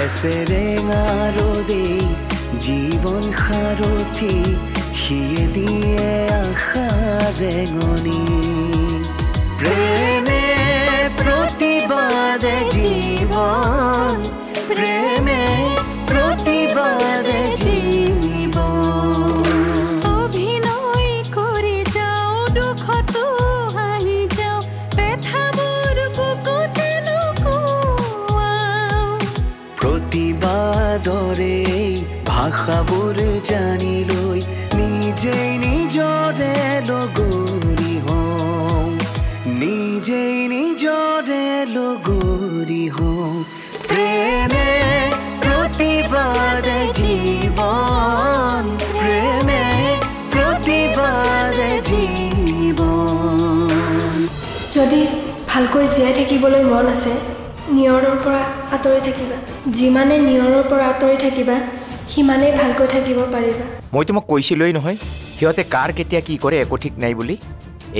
এছেৰেঙা ৰ'দে জীৱন সাৰথি সিয়ে দিয়ে আশা ৰেঙনি প্ৰেমে প্ৰতিবাদে জীৱন প্ৰেমে প্ৰতিবাদে জীৱন অভিনয় কৰি যাওঁ দুখতো হাঁহি যাওঁ পেথাবোৰ বুকুতে লুকুৱাওঁ প্ৰতিবাদৰে ভাষাবোৰ জানি লৈ নিজেই নিজৰে লগৰী হওঁ নিজেই নিজৰে লগৰী হওঁ প্ৰেমে প্ৰতিবাদে জীৱন প্ৰেমে প্ৰতিবাদে জীৱন যদি ভালকৈ জীয়াই থাকিবলৈ মন আছে নিয়ৰৰ পৰা আঁতৰি থাকিবা যিমানে নিয়ৰৰ পৰা আঁতৰি থাকিবা সিমানেই ভালকৈ থাকিব পাৰিবা মই তোমাক কৈছিলোই নহয় সিহঁতে কাৰ কেতিয়া কি কৰে একো ঠিক নাই বুলি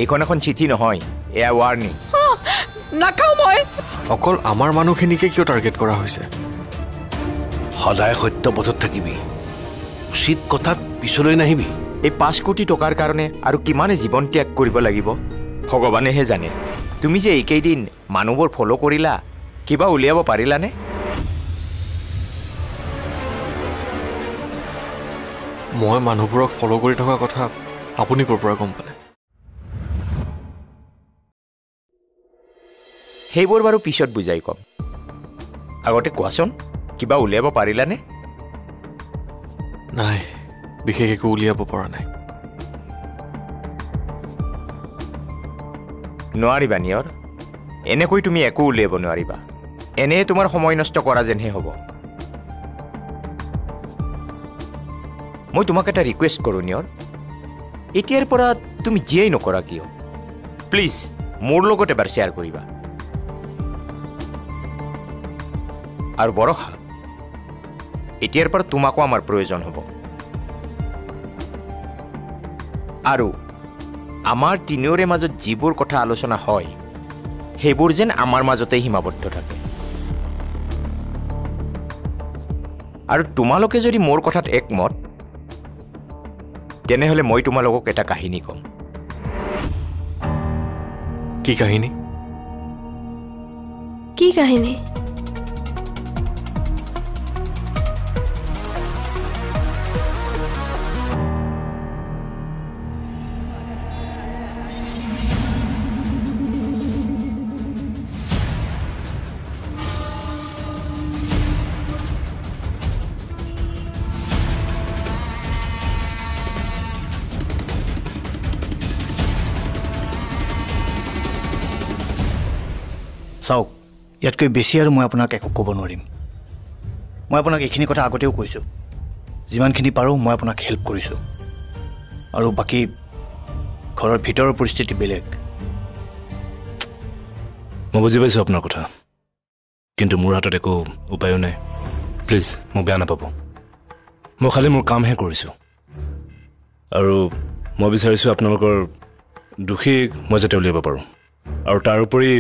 এইখন এখন চিঠি নহয় এয়া ৱাৰ্ণিং নাখাওঁ মই অকল আমাৰ মানুহখিনিকে কিয় টাৰ্গেট কৰা হৈছে সদায় সত্য পথত থাকিবি উচিত কথাত পিছলৈ নাহিবি এই 5 কোটি টকাৰ কাৰণে আৰু কিমানে জীৱন ত্যাগ কৰিব লাগিব ভগৱানেহে জানে তুমি যে এইকেইদিন মানুহবোৰ ফ'ল' কৰিলা কিবা উলিয়াব পাৰিলানে মই মানুহবোৰক ফ'ল' কৰি থকা কথা আপুনি ক'ৰ পৰা গম পালে সেইবোৰ বাৰু পিছত বুজাই ক'ম আগতে কোৱাচোন কিবা উলিয়াব পাৰিলানে নাই বিশেষ একো উলিয়াব পৰা নাই নোৱাৰিবা নিয়ৰ এনেকৈ তুমি একো উলিয়াব নোৱাৰিবা এনে তোমাৰ সময় নষ্ট কৰা যেনহে হ'ব মই তোমাক এটা ৰিকুৱেষ্ট কৰোঁ নিয়ৰ এতিয়াৰ পৰা তুমি যিয়েই নকৰা কিয় প্লিজ মোৰ লগত এবাৰ শ্বেয়াৰ কৰিবা আৰু বৰষা এতিয়াৰ পৰা তোমাকো আমাৰ প্ৰয়োজন হ'ব আৰু আমাৰ তিনিওৰে মাজত যিবোৰ কথা আলোচনা হয় সেইবোৰ যেন আমাৰ মাজতেই সীমাবদ্ধ থাকে আৰু তোমালোকে যদি মোৰ কথাত একমত তেনেহ'লে মই তোমালোকক এটা কাহিনী ক'ম কি কাহিনী কি কাহিনী চাওক ইয়াতকৈ বেছি আৰু মই আপোনাক একো ক'ব নোৱাৰিম মই আপোনাক এইখিনি কথা আগতেও কৈছোঁ যিমানখিনি পাৰোঁ মই আপোনাক হেল্প কৰিছোঁ আৰু বাকী ঘৰৰ ভিতৰৰ পৰিস্থিতি বেলেগ মই বুজি পাইছোঁ আপোনাৰ কথা কিন্তু মোৰ হাতত একো উপায়ো নাই প্লিজ মোক বেয়া নাপাব মই খালি মোৰ কামহে কৰিছোঁ আৰু মই বিচাৰিছোঁ আপোনালোকৰ দোষী মই যাতে উলিয়াব পাৰোঁ আৰু তাৰ উপৰি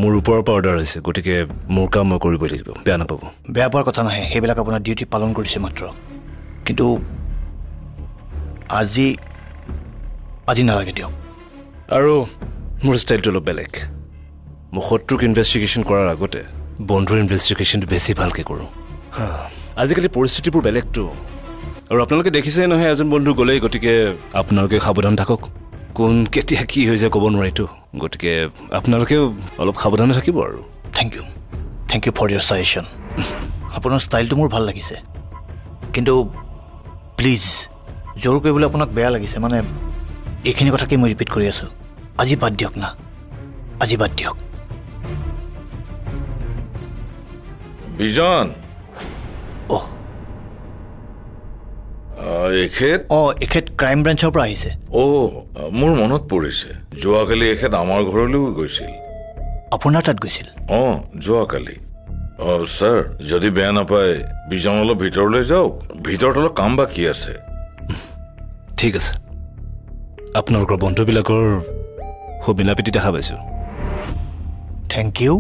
মোৰ ওপৰৰ পৰা অৰ্ডাৰ হৈছে গতিকে মোৰ কাম মই কৰিবই লাগিব বেয়া নাপাব বেয়া পোৱাৰ কথা নাহে সেইবিলাক আপোনাৰ ডিউটি পালন কৰিছে মাত্ৰ কিন্তু আজি নালাগে দিয়ক আৰু মোৰ ষ্টাইলটো অলপ বেলেগ মই শত্ৰুক ইনভেষ্টিগেশ্যন কৰাৰ আগতে বন্ধুৰ ইনভেষ্টিগেশ্যনটো বেছি ভালকৈ কৰোঁ আজিকালি পৰিস্থিতিবোৰ বেলেগটো আৰু আপোনালোকে দেখিছে নহয় এজন বন্ধু গ'লেই গতিকে আপোনালোকে সাৱধান থাকক কোন কেতিয়া কি হৈ যায় ক'ব নোৱাৰিতো গতিকে আপোনালোকেও অলপ সাৱধানে থাকিব আৰু thank you for your suggestion আপোনাৰ ষ্টাইলটো মোৰ ভাল লাগিছে কিন্তু প্লিজ জোৰ কৰিবলৈ আপোনাক বেয়া লাগিছে মানে এইখিনি কথাকে মই ৰিপিট কৰি আছোঁ আজি বাদ দিয়ক না আজি বাদ দিয়ক বিজন এখেত ক্ৰাইম ব্ৰাঞ্চৰ পৰা আহিছে মোৰ মনত পৰিছে যোৱাকালি এখেত আমাৰ ঘৰলৈও গৈছিল আপোনাৰ তাত গৈছিল যোৱাকালি ছাৰ যদি বেয়া নাপায় বিজন অলপ ভিতৰলৈ যাওক ভিতৰত অলপ কাম বাকী আছে ঠিক আছে আপোনালোকৰ বন্ধুবিলাকৰ সুবিনাপিতি দেখা পাইছোঁ থেংক ইউ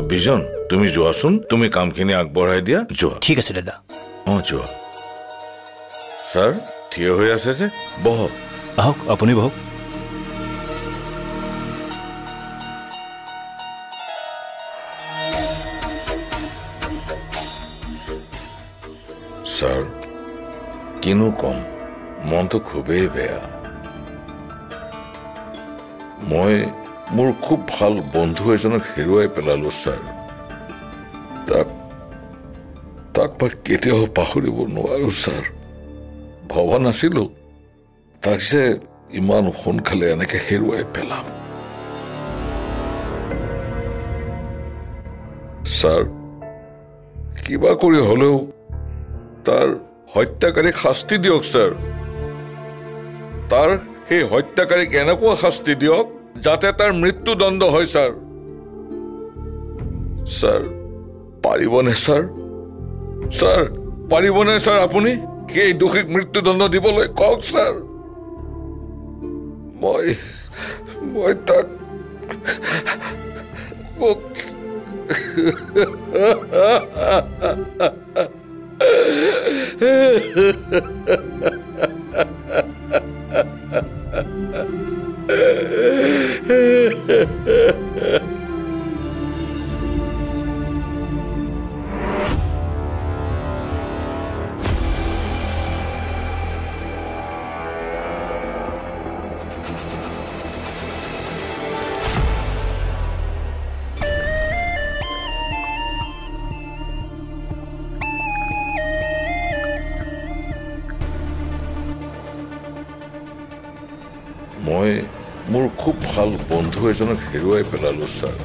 বিজন তুমি যোৱাচোন তুমি কামখিনি আগবঢ়াই দিয়া যোৱা ঠিক আছে দাদা যোৱা ছাৰ থিয় হৈ আছে যে বহক আহক আপুনি বহক ছাৰ কিনো কম মনটো খুবেই বেয়া মই মোৰ খুব ভাল বন্ধু এজনক হেৰুৱাই পেলালো ছাৰ তাক মই কেতিয়াও পাহৰিব নোৱাৰো ছাৰ ভবা নাছিলো তাক যে ইমান সোনকালে এনেকে হেৰুৱাই পেলাম ছাৰ কিবা কৰি হলেও তাৰ হত্যাকাৰীক শাস্তি দিয়ক ছাৰ তাৰ সেই হত্যাকাৰীক এনেকুৱা শাস্তি দিয়ক যাতে তাৰ মৃত্যুদণ্ড হয় ছাৰ ছাৰ পাৰিবনে ছাৰ ছাৰ পাৰিবনে ছাৰ আপুনি সেই দোষীক মৃত্যুদণ্ড দিবলৈ কওক ছাৰ মই তাক মই মোৰ খুব ভাল বন্ধু এজনক হেৰুৱাই পেলালো ছাৰ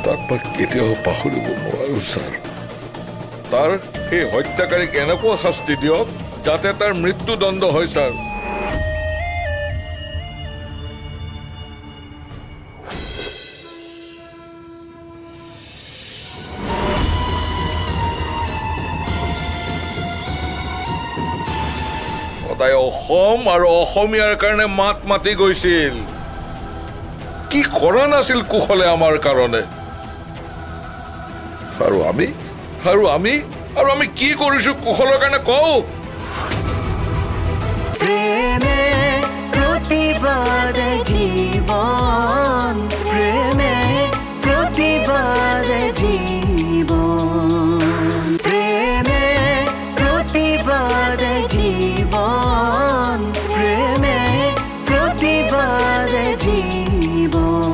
তাক মই কেতিয়াও পাহৰিব নোৱাৰো ছাৰ তাৰ সেই হত্যাকাৰীক এনেকুৱা শাস্তি দিয়ক যাতে তাৰ মৃত্যুদণ্ড হয় ছাৰ সদায় অসম আৰু অসমীয়াৰ কাৰণে মাত মাতি গৈছিল কি কৰা নাছিল কুশলে আমাৰ কাৰণে আৰু আমি কি কৰিছো কুশলৰ কাৰণে কওঁ প্ৰেমে প্ৰতিবাদ জীৱন প্ৰেমে প্ৰতিবাদ জীৱন প্ৰেমে প্ৰতিবাদ জীৱন প্ৰেমে প্ৰতিবাদ জীৱন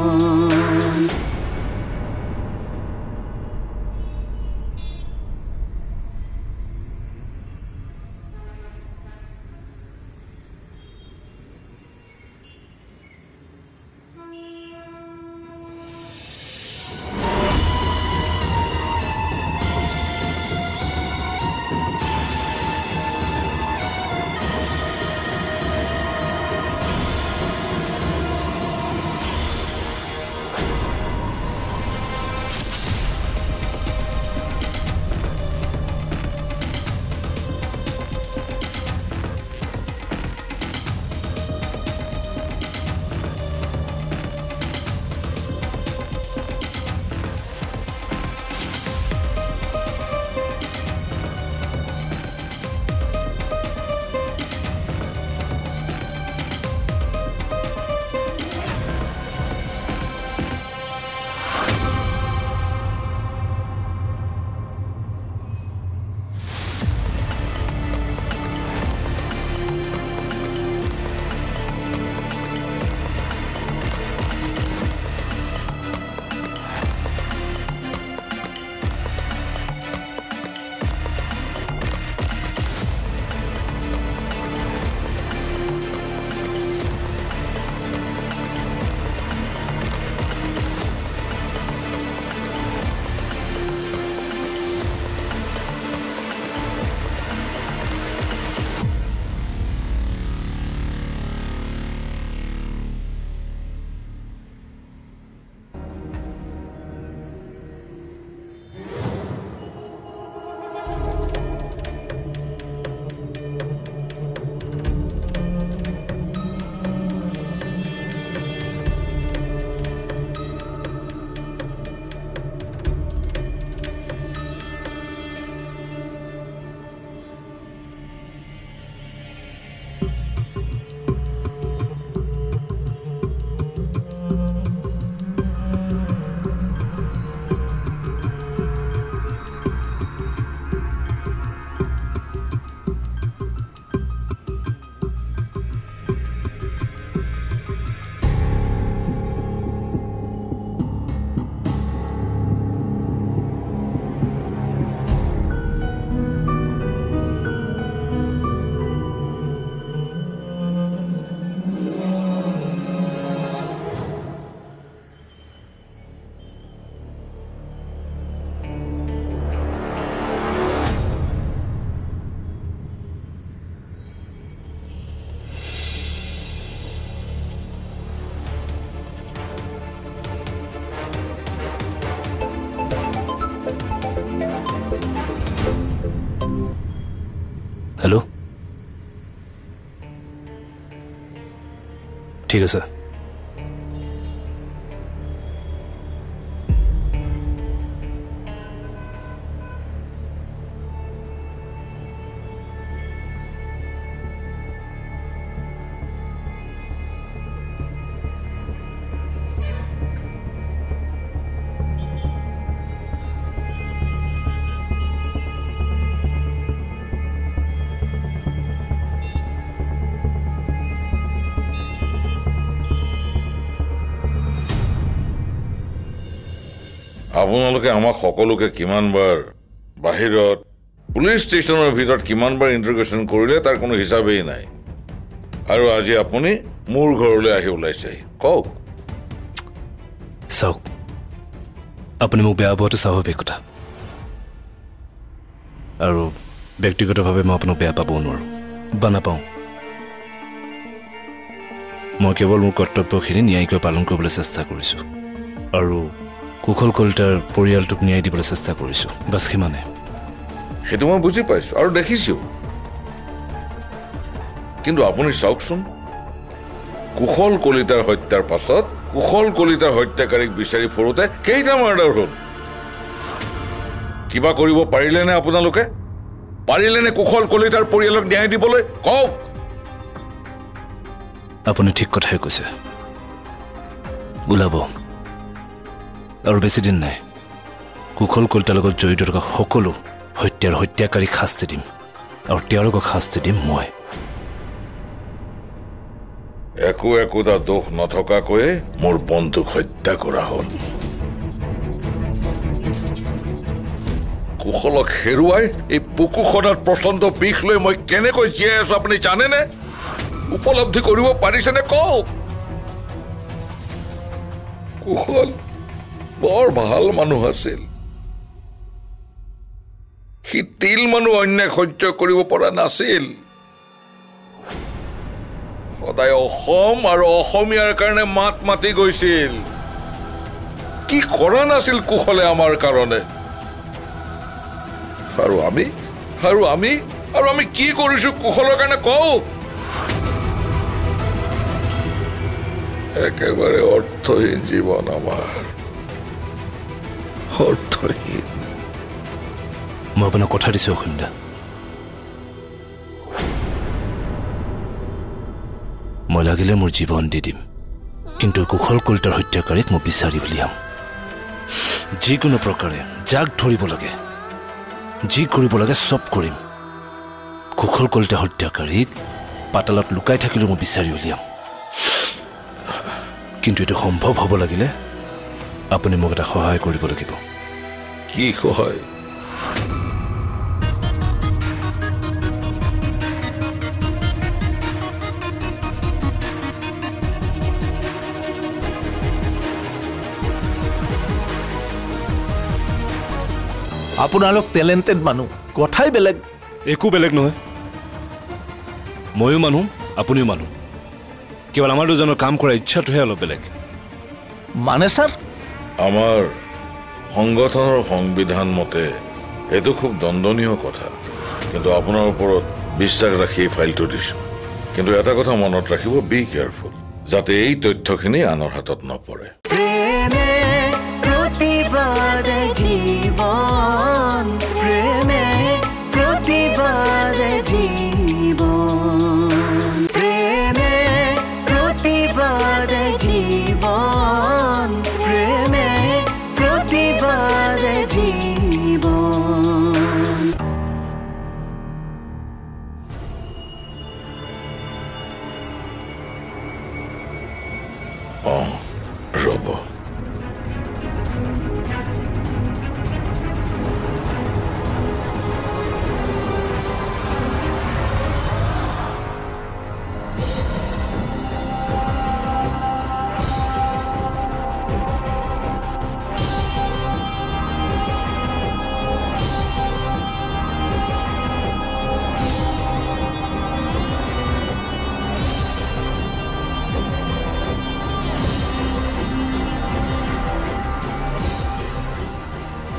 ঠিক আছে আপোনালোকে আমাক সকলোকে কিমানবাৰ বাহিৰত পুলিচ ষ্টেচনৰ ভিতৰত কিমানবাৰ ইণ্টাৰগেশ্যন কৰিলে তাৰ কোনো হিচাপেই নাই আৰু আজি আপুনি মোৰ ঘৰলৈ আহি ওলাইছে কওক চাওক আপুনি মোক বেয়া পোৱাটো স্বাভাৱিক কথা আৰু ব্যক্তিগতভাৱে মই আপোনাক বেয়া পাব নোৱাৰোঁ বা নাপাওঁ মই কেৱল মোৰ কৰ্তব্যখিনি ন্যায়িকৈ পালন কৰিবলৈ চেষ্টা কৰিছোঁ আৰু কুশল কলিতাৰ পৰিয়ালটোক ন্যায় দিবলৈ চেষ্টা কৰিছোঁ বাছ সিমানে সেইটো মই বুজি পাইছোঁ আৰু দেখিছোঁ কিন্তু আপুনি চাওকচোন কুশল কলিতাৰ হত্যাৰ পাছত কুশল কলিতাৰ হত্যাকাৰীক বিচাৰি ফুৰোতে কেইটা মাৰ্ডাৰ হ'ল কিবা কৰিব পাৰিলেনে আপোনালোকে পাৰিলেনে কুশল কলিতাৰ পৰিয়ালক ন্যায় দিবলৈ কওক আপুনি ঠিক কথাই কৈছে ওলাব আৰু বেছি দিন নাই কুশল কলিতাৰ লগত জড়িত থকা সকলো হত্যাৰ হত্যাকাৰীক শাস্তি দিম আৰু তেওঁলোকক শাস্তি দিম মই একো একোটা দোষ নথকাকৈয়ে মোৰ বন্ধুক হত্যা কৰা হ'ল কুশলক হেৰুৱাই এই বুকুখনত প্ৰচণ্ড বিষ লৈ মই কেনেকৈ জীয়াই আছো আপুনি জানেনে উপলব্ধি কৰিব পাৰিছেনে কওক কুশল বৰ ভাল মানুহ আছিল সি তিল মানুহ অন্যায় সহ্য কৰিব পৰা নাছিল সদায় অসম আৰু অসমীয়াৰ কাৰণে মাত মাতি গৈছিল কি কৰা নাছিল কুশলে আমাৰ কাৰণে আৰু আমি কি কৰিছো কুশলৰ কাৰণে কওঁ একেবাৰে অৰ্থহীন জীৱন আমাৰ অৰ্থহীন মই আপোনাক কথা দিছোঁ অসুন্দা মই লাগিলে মোৰ জীৱন দি দিম কিন্তু কুশল কলিতাৰ হত্যাকাৰীক মই বিচাৰি উলিয়াম যিকোনো প্ৰকাৰে যাক ধৰিব লাগে যি কৰিব লাগে চব কৰিম কুশল কলিতাৰ হত্যাকাৰীক পাতালত লুকাই থাকিলেও মই বিচাৰি উলিয়াম কিন্তু এইটো সম্ভৱ হ'ব লাগিলে আপুনি মোক এটা সহায় কৰিব লাগিব কি সহায় আপোনালোক টেলেণ্টেড মানুহ কথাই বেলেগ একো বেলেগ নহয় ময়ো মানুহ আপুনিও মানুহ কেৱল আমাৰ দুজনৰ কাম কৰা ইচ্ছাটোহে অলপ বেলেগ মানে ছাৰ আমাৰ সংগঠনৰ সংবিধান মতে এইটো খুব দণ্ডনীয় কথা কিন্তু আপোনাৰ ওপৰত বিশ্বাস ৰাখি এই ফাইলটো দিছোঁ কিন্তু এটা কথা মনত ৰাখিব বি কেয়াৰফুল যাতে এই তথ্যখিনি আনৰ হাতত নপৰে প্ৰেমে প্ৰতিবাদ জীৱন প্ৰেমে প্ৰতিবাদ জীৱন প্ৰেমে প্ৰতিবাদ জীৱন প্ৰেমে প্ৰতিবাদ জীৱন ৰ'ব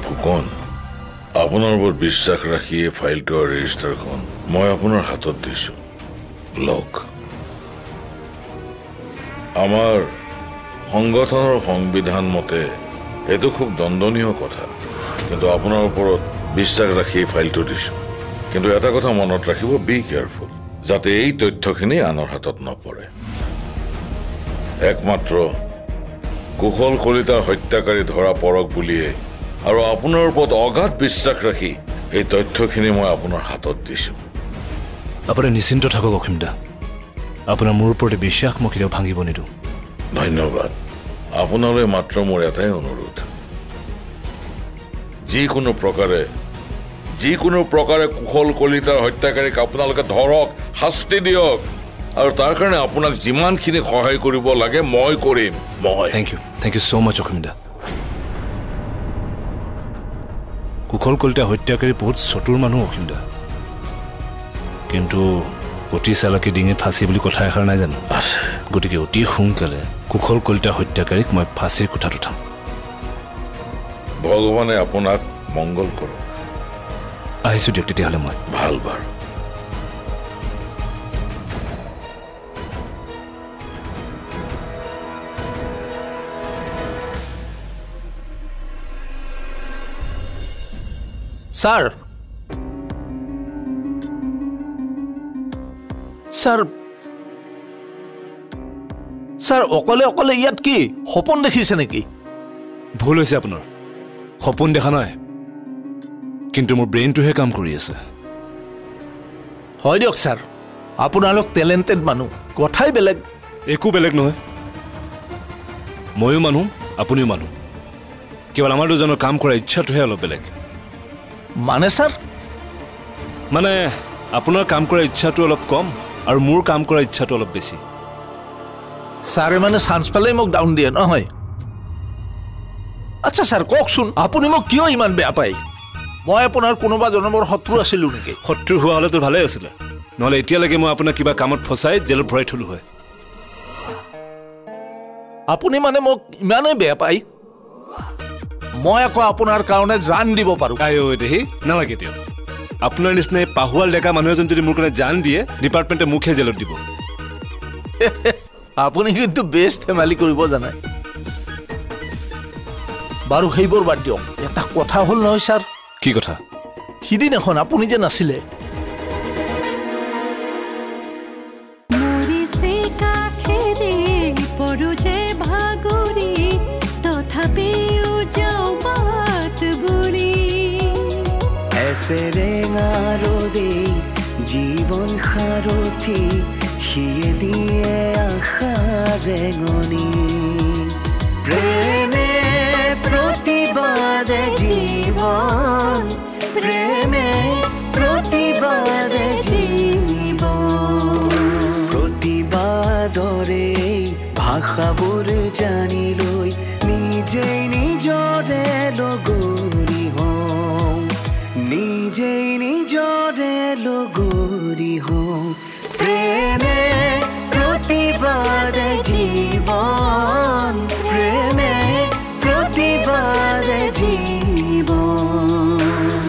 ফুকন আপোনাৰ ওপৰত বিশ্বাস ৰাখি এই ফাইলটো আৰু ৰেজিষ্টাৰখন মই আপোনাৰ হাতত দিছোঁ লওক আমাৰ সংগঠনৰ সংবিধান মতে এইটো খুব দণ্ডনীয় কথা, কিন্তু আপোনাৰ ওপৰত বিশ্বাস ৰাখি ফাইলটো দিছোঁ। কিন্তু এটা কথা মনত ৰাখিব, বি কেয়াৰফুল, যাতে এই তথ্যখিনি আনৰ হাতত নপৰে। একমাত্ৰ কুশল কলিতাৰ হত্যাকাৰী ধৰা পৰক বুলিয়ে আৰু আপোনাৰ ওপৰত অগাধ বিশ্বাস ৰাখি এই তথ্যখিনি মই আপোনাৰ হাতত দিছোঁ। আপুনি নিশ্চিন্ত থাকক অসীম দা, আপোনাৰ মোৰ ওপৰতে বিশ্বাস মই কেতিয়াও ভাঙিব নিদিওঁ। ধন্যবাদ। আপোনালৈ মাত্ৰ মোৰ এটাই অনুৰোধ, যিকোনো প্ৰকাৰে কুশল কলিতাৰ হত্যাকাৰীক আপোনালোকে ধৰক, শাস্তি দিয়ক, আৰু তাৰ কাৰণে আপোনাক যিমানখিনি সহায় কৰিব লাগে মই কৰিম। থেংক ইউ ছ' মাছ অসীম দা। কুশল কলিতা হত্যাকাৰী বহুত চতুৰ মানুহ অসীম দা, কিন্তু অতি চালাকি ডিঙিত ফাঁচি বুলি কথা এষাৰ নাই জানো? আছে। গতিকে অতি সোনকালে কুশল কলিতা হত্যাকাৰীক মই ফাঁচিৰ কোঠাত উঠাম। ভগৱানে আপোনাক মংগল কৰক। আহিছোঁ দিয়ক তেতিয়াহ'লে মই। ভাল বাৰু। স্যাৰ স্যাৰ স্যাৰ অকলে অকলে ইয়াত কি সপোন দেখিছে নেকি? ভুল হৈছে আপোনাৰ, সপোন দেখা নাই, কিন্তু মোৰ ব্ৰেইনটোহে কাম কৰি আছে। হয় দিয়ক স্যার, আপোনালোক টেলেণ্টেড মানুহ, কথাই বেলেগ। একো বেলেগ নহয়, ময়ো মানুহ আপুনিও মানুহ, কেৱল আমাৰ দুজনৰ কাম কৰাৰ ইচ্ছাটোহে অলপ বেলেগ। মানে স্যাৰ? মানে আপোনাৰ কাম কৰাৰ ইচ্ছাটো অলপ কম আৰু মোৰ কাম কৰাৰ ইচ্ছাটো অলপ বেছি। স্যাৰে মানে চান্স পালেই মোক ডাউন দিয়ে নহয়? আচ্ছা স্যাৰ কওকচোন, আপুনি মোক কিয় ইমান বেয়া পায়? মই আপোনাৰ কোনোবা জনমৰ শত্ৰু আছিলোঁ নেকি? শত্ৰু হোৱা হ'লেতো ভালেই আছিলে, নহ'লে এতিয়ালৈকে মই আপোনাক কিবা কামত ফচাই জেলত ভৰাই থলো হয়। আপুনি মানে মোক ইমানেই বেয়া পায়? মই আকৌ আপোনাৰ কাৰণে জান দিব পাৰোঁ। দেহি নালাগে দিয়ক, আপোনাৰ নিচিনাই পাহুৱাল ডেকা মানুহ এজন যদি মোৰ কাৰণে জান দিয়ে, ডিপাৰ্টমেণ্টে মুখে জেলত দিব। আপুনি কিন্তু বেছ ধেমালি কৰিব জানে। বাৰু সেইবোৰ বাদ দিয়ক, এটা কথা হ'ল নহয় ছাৰ। কি কথা? সিদিনাখন আপুনি যে নাছিলে, জীবন সাৰথি সিয়ে দিয়ে আশা ৰেঙনি, প্ৰেমে প্ৰতিবাদে জীৱন, প্ৰেমে প্ৰতিবাদে জীৱন, প্ৰতিবাদৰে ভাষাবোৰ জানি লৈ নিজেই নিজৰে লগৰী হওঁ, নিজেই নিজৰে লগৰী